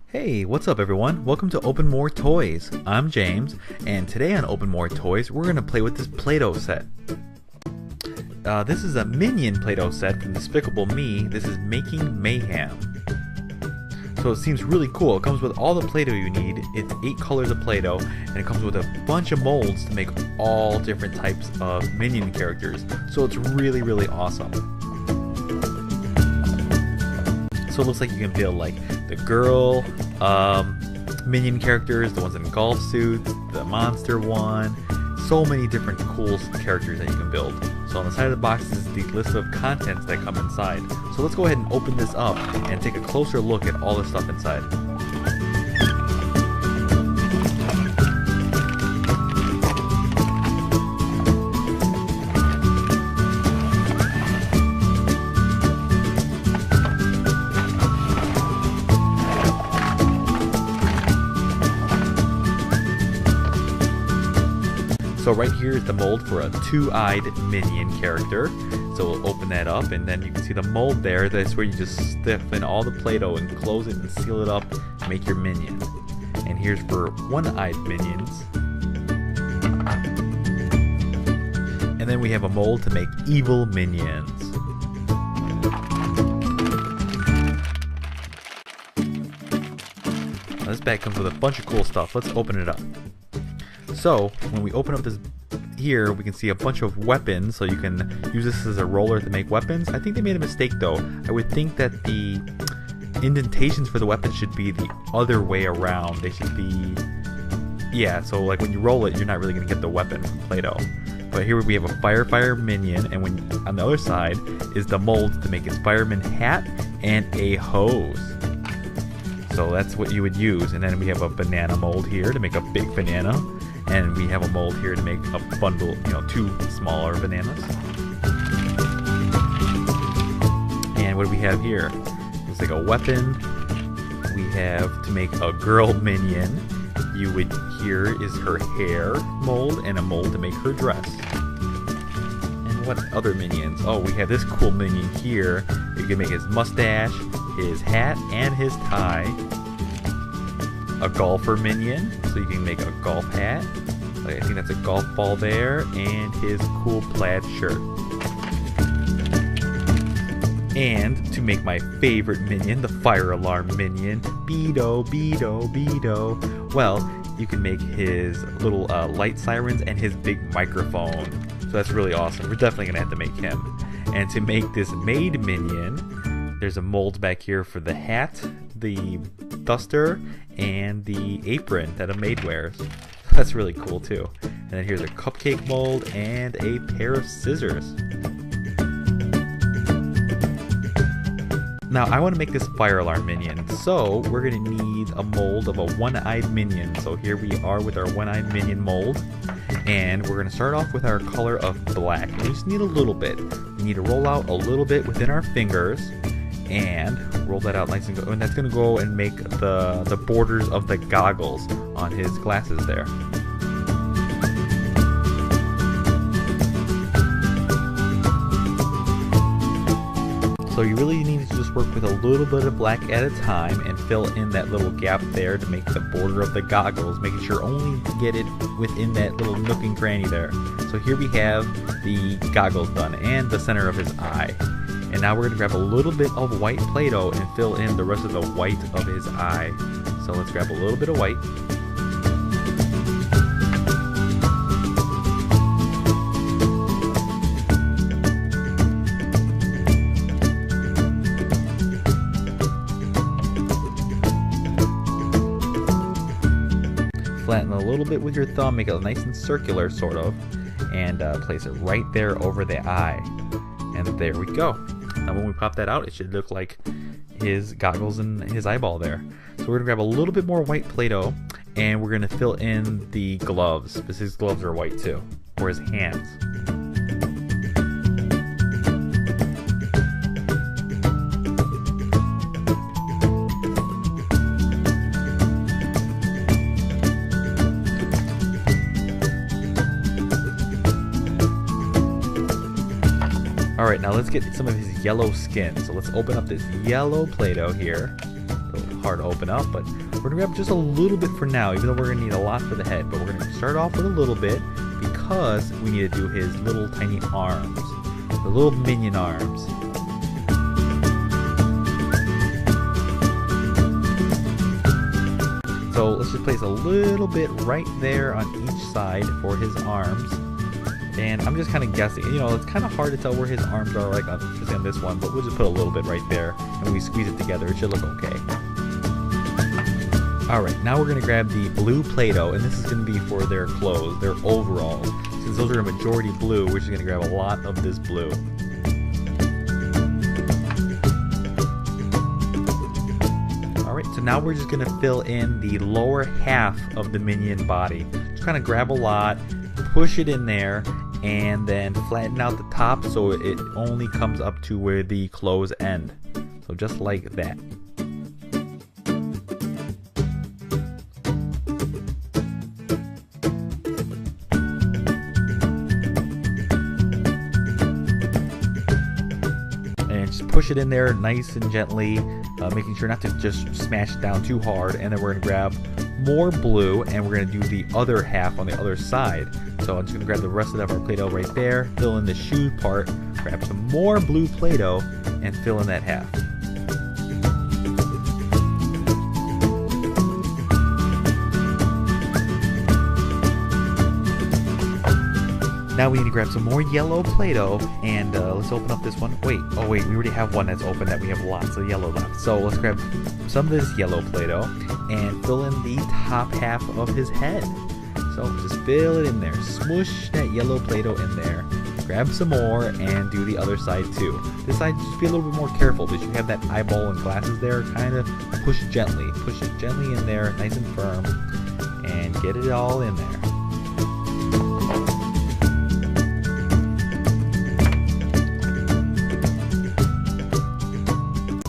Hey, what's up everyone? Welcome to Open More Toys. I'm James, and today on Open More Toys, we're going to play with this Play-Doh set. This is a Minion Play-Doh set from Despicable Me. This is Making Mayhem. So it seems really cool. It comes with all the Play-Doh you need. It's 8 colors of Play-Doh, and it comes with a bunch of molds to make all different types of Minion characters. So it's really, really awesome. So it looks like you can build like the girl Minion characters, the ones in golf suits, the monster one, so many different cool characters that you can build. So on the side of the box is the list of contents that come inside. So let's go ahead and open this up and take a closer look at all the stuff inside. So right here is the mold for a two-eyed Minion character. So we'll open that up, and then you can see the mold there. That's where you just stiffen all the Play-Doh and close it and seal it up to make your Minion. And here's for one-eyed Minions. And then we have a mold to make evil Minions. Now this bag comes with a bunch of cool stuff. Let's open it up. So when we open up this here, we can see a bunch of weapons, so you can use this as a roller to make weapons. I think they made a mistake though. I would think that the indentations for the weapons should be the other way around. They should be, yeah, so like when you roll it, you're not really going to get the weapon from Play-Doh. But here we have a Firefire Minion, and when on the other side is the mold to make his fireman hat and a hose. So that's what you would use. And then we have a banana mold here to make a big banana. And we have a mold here to make a bundle, two smaller bananas. And what do we have here? Looks like a weapon. We have to make a girl Minion. Here is her hair mold and a mold to make her dress. And what other Minions? Oh, we have this cool Minion here. You can make his mustache, his hat, and his tie. A golfer Minion, so you can make a golf hat. I think that's a golf ball there, and his cool plaid shirt. And to make my favorite Minion, the fire alarm Minion, Beedo, Beedo, Beedo. Well, you can make his little light sirens and his big microphone. So that's really awesome. We're definitely gonna have to make him. And to make this maid Minion, there's a mold back here for the hat, the duster, and the apron that a maid wears. That's really cool too. And then here's a cupcake mold and a pair of scissors. Now I want to make this fire alarm Minion, so we're going to need a mold of a one-eyed Minion. So here we are with our one-eyed Minion mold, and we're going to start off with our color of black. We just need a little bit. We need to roll out a little bit within our fingers and roll that out nice and good. And that's going to go and make the borders of the goggles on his glasses there. So you really need to just work with a little bit of black at a time and fill in that little gap there to make the border of the goggles, making sure only to get it within that little nook and cranny there. So here we have the goggles done and the center of his eye. And now we're going to grab a little bit of white Play-Doh and fill in the rest of the white of his eye. So let's grab a little bit of white. Flatten a little bit with your thumb, make it nice and circular sort of, and place it right there over the eye. And there we go. Now when we pop that out, it should look like his goggles and his eyeball there. So we're gonna grab a little bit more white Play-Doh, and we're gonna fill in the gloves, because his gloves are white too, or his hands. Alright, now let's get some of his yellow skin. So let's open up this yellow Play-Doh here. hard to open up, but we're gonna grab just a little bit for now, even though we're gonna need a lot for the head. But we're gonna start off with a little bit because we need to do his little tiny arms, the little minion arms. So let's just place a little bit right there on each side for his arms. And I'm just kind of guessing, you know, it's kind of hard to tell where his arms are, like especially on this one, but we'll just put a little bit right there, and when we squeeze it together, it should look okay. Alright, now we're going to grab the blue Play-Doh, and this is going to be for their clothes, their overalls. Since those are a majority blue, we're just going to grab a lot of this blue. Alright, so now we're just going to fill in the lower half of the minion body. Just kind of grab a lot, push it in there, and then flatten out the top so it only comes up to where the clothes end. So just like that. And just push it in there nice and gently, making sure not to just smash it down too hard. And then we're going to grab more blue, and we're going to do the other half on the other side. So I'm just going to grab the rest of our Play-Doh right there, fill in the shoe part, grab some more blue Play-Doh, and fill in that half. Now we need to grab some more yellow Play-Doh, and let's open up this one. Wait, oh wait, we already have one that's open that we have lots of yellow left. So let's grab some of this yellow Play-Doh and fill in the top half of his head. So just fill it in there, smush that yellow Play-Doh in there, grab some more, and do the other side too. This side, just be a little bit more careful because you have that eyeball and glasses there. Kind of push it gently in there, nice and firm, and get it all in there.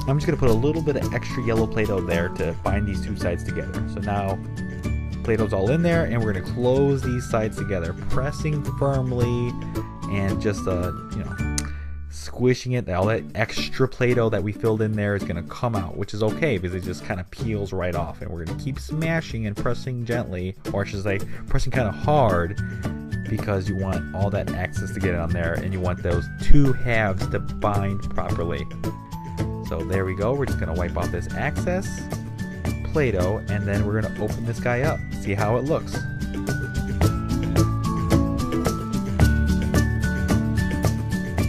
I'm just going to put a little bit of extra yellow Play-Doh there to bind these two sides together. So now Play-Doh's all in there, and we're going to close these sides together, pressing firmly and just you know, squishing it. All that extra Play-Doh that we filled in there is going to come out, which is okay because it just kind of peels right off. And we're going to keep smashing and pressing gently, or I should say pressing kind of hard, because you want all that excess to get on there, and you want those two halves to bind properly. So there we go. We're just going to wipe off this excess Play-Doh, and then we're going to open this guy up, see how it looks.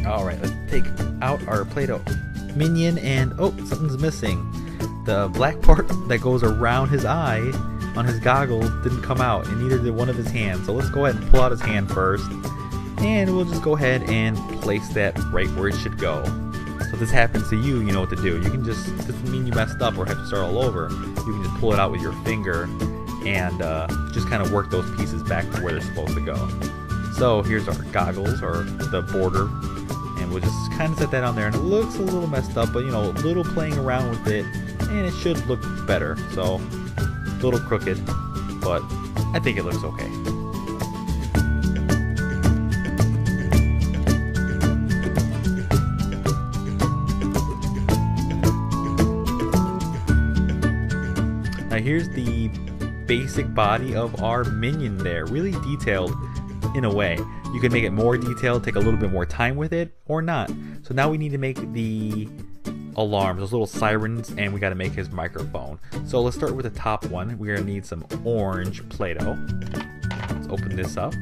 Alright, let's take out our Play-Doh minion, and oh, something's missing. The black part that goes around his eye on his goggles didn't come out, and neither did one of his hands. So let's go ahead and pull out his hand first, and we'll just go ahead and place that right where it should go. So if this happens to you, you know what to do. You can just, doesn't mean you messed up or have to start all over. You can just pull it out with your finger and just kind of work those pieces back to where they're supposed to go. So here's our goggles, or the border, and we'll just kind of set that on there. And it looks a little messed up, but you know, a little playing around with it, and it should look better. So a little crooked, but I think it looks okay. Here's the basic body of our minion there, really detailed in a way. You can make it more detailed, take a little bit more time with it, or not. So now we need to make the alarms, those little sirens, and we got to make his microphone. So let's start with the top one. We're going to need some orange Play-Doh. Let's open this up.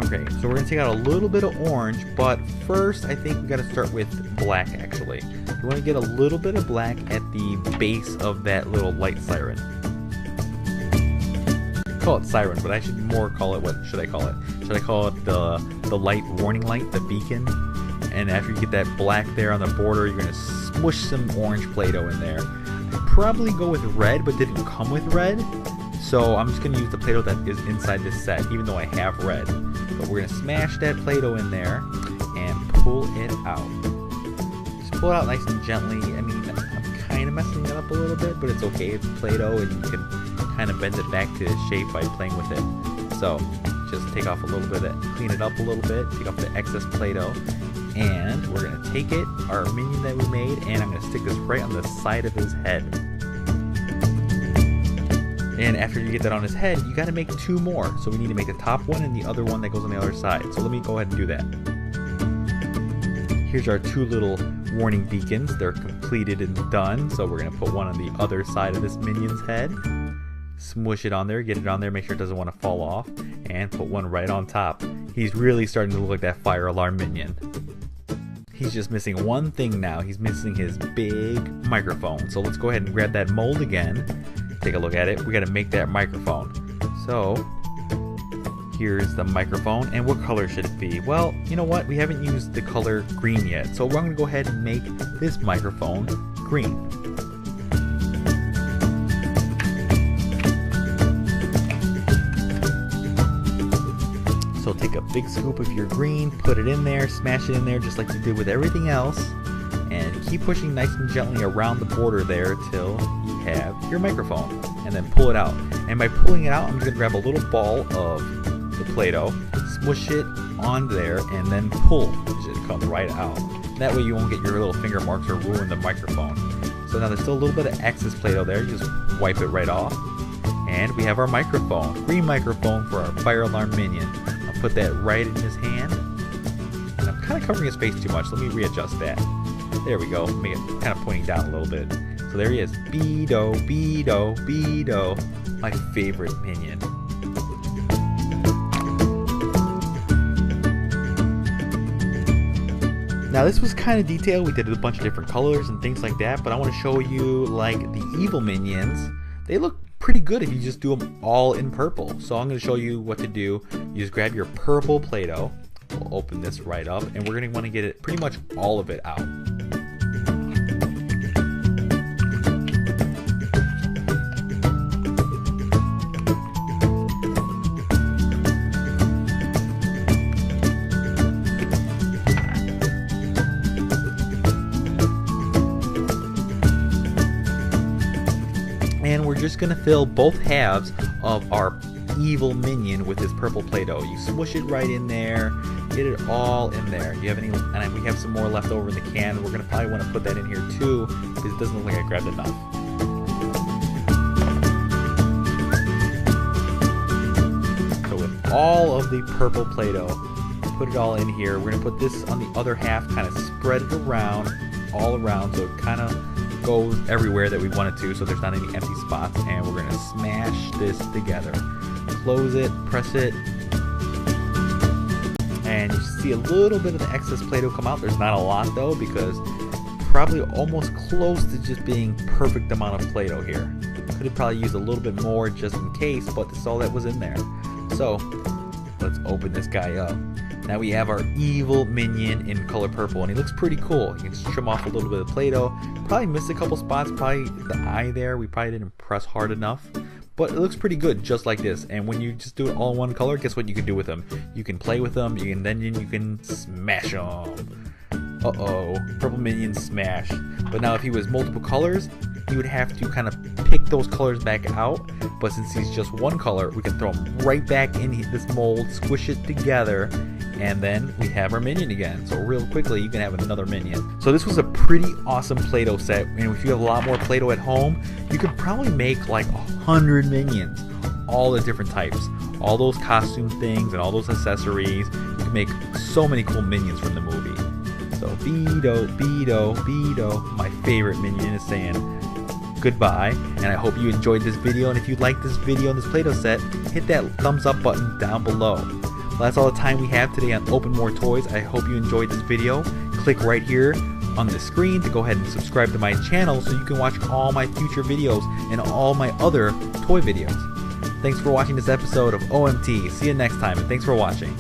Okay, so we're going to take out a little bit of orange, but first I think we got to start with black actually. You want to get a little bit of black at the base of that little light siren. Call it siren, but I should more call it, what should I call it? Should I call it the light warning light, the beacon? And after you get that black there on the border, you're going to smush some orange Play-Doh in there. I'd probably go with red, but didn't come with red. So I'm just going to use the Play-Doh that is inside this set, even though I have red. But we're going to smash that Play-Doh in there and pull it out. Just pull it out nice and gently. I mean, I'm kind of messing it up a little bit, but it's okay. It's Play-Doh, and you can kind of bend it back to shape by playing with it. So just take off a little bit, clean it up a little bit, take off the excess Play-Doh, And we're going to take it, our minion that we made, and I'm going to stick this right on the side of his head. And after you get that on his head, you got to make 2 more. So we need to make the top one and the other one that goes on the other side. So let me go ahead and do that. Here's our 2 little warning beacons. They're completed and done. So we're going to put one on the other side of this minion's head. Smush it on there, get it on there, make sure it doesn't want to fall off, and put one right on top. He's really starting to look like that fire alarm minion. He's just missing one thing now. He's missing his big microphone. So let's go ahead and grab that mold again. Take a look at it. We got to make that microphone. So here's the microphone. And what color should it be? Well, you know what? We haven't used the color green yet. So we're going to go ahead and make this microphone green. So take a big scoop of your green, put it in there, smash it in there just like you did with everything else, and keep pushing nice and gently around the border there till you have your microphone, and then pull it out. And by pulling it out, I'm just going to grab a little ball of the Play-Doh, smush it on there, and then pull. It should come right out. That way you won't get your little finger marks or ruin the microphone. So now there's still a little bit of excess Play-Doh there, you just wipe it right off. And we have our microphone, green microphone for our fire alarm minion. Put that right in his hand, and I'm kind of covering his face too much. Let me readjust that. There we go. Make it kind of pointing down a little bit. So there he is. Beedo, Beedo, Beedo. My favorite minion. Now this was kind of detailed. We did a bunch of different colors and things like that, but I want to show you like the evil minions. They look pretty good if you just do them all in purple. So I'm going to show you what to do. You just grab your purple Play-Doh. We'll open this right up, and we're going to want to get it pretty much all of it out. And we're just going to fill both halves of our evil minion with this purple Play-Doh. You smush it right in there, get it all in there. Do you have any? And we have some more left over in the can. We're going to probably want to put that in here too, because it doesn't look like I grabbed enough. So with all of the purple Play-Doh, put it all in here. We're going to put this on the other half, kind of spread it around, all around, so it kind of goes everywhere that we want it to, so there's not any empty spots. And we're going to smash this together. Close it, press it, and you see a little bit of the excess Play-Doh come out. There's not a lot though, because probably almost close to just being perfect amount of Play-Doh here. Could have probably used a little bit more just in case, but this is all that was in there. So let's open this guy up. Now we have our evil minion in color purple, and he looks pretty cool. You can just trim off a little bit of Play-Doh. Probably missed a couple spots, probably the eye there. We probably didn't press hard enough. But it looks pretty good just like this. And when you just do it all in one color, guess what you can do with them? You can play with them, you can smash them. Uh-oh, purple minion smashed. But now if he was multiple colors, you would have to kind of pick those colors back out. But since he's just one color, we can throw him right back in this mold, squish it together, and then we have our minion again. So real quickly, you can have another minion. So this was a pretty awesome Play-Doh set. And if you have a lot more Play-Doh at home, you could probably make like 100 minions, all the different types, all those costume things and all those accessories. You can make so many cool minions from the movie. So Beedo, Beedo, Beedo, my favorite minion, is saying goodbye, and I hope you enjoyed this video. And if you like this video and this Play-Doh set, hit that thumbs up button down below. Well, that's all the time we have today on Open More Toys. I hope you enjoyed this video. Click right here on the screen to go ahead and subscribe to my channel so you can watch all my future videos and all my other toy videos. Thanks for watching this episode of OMT. See you next time, and thanks for watching.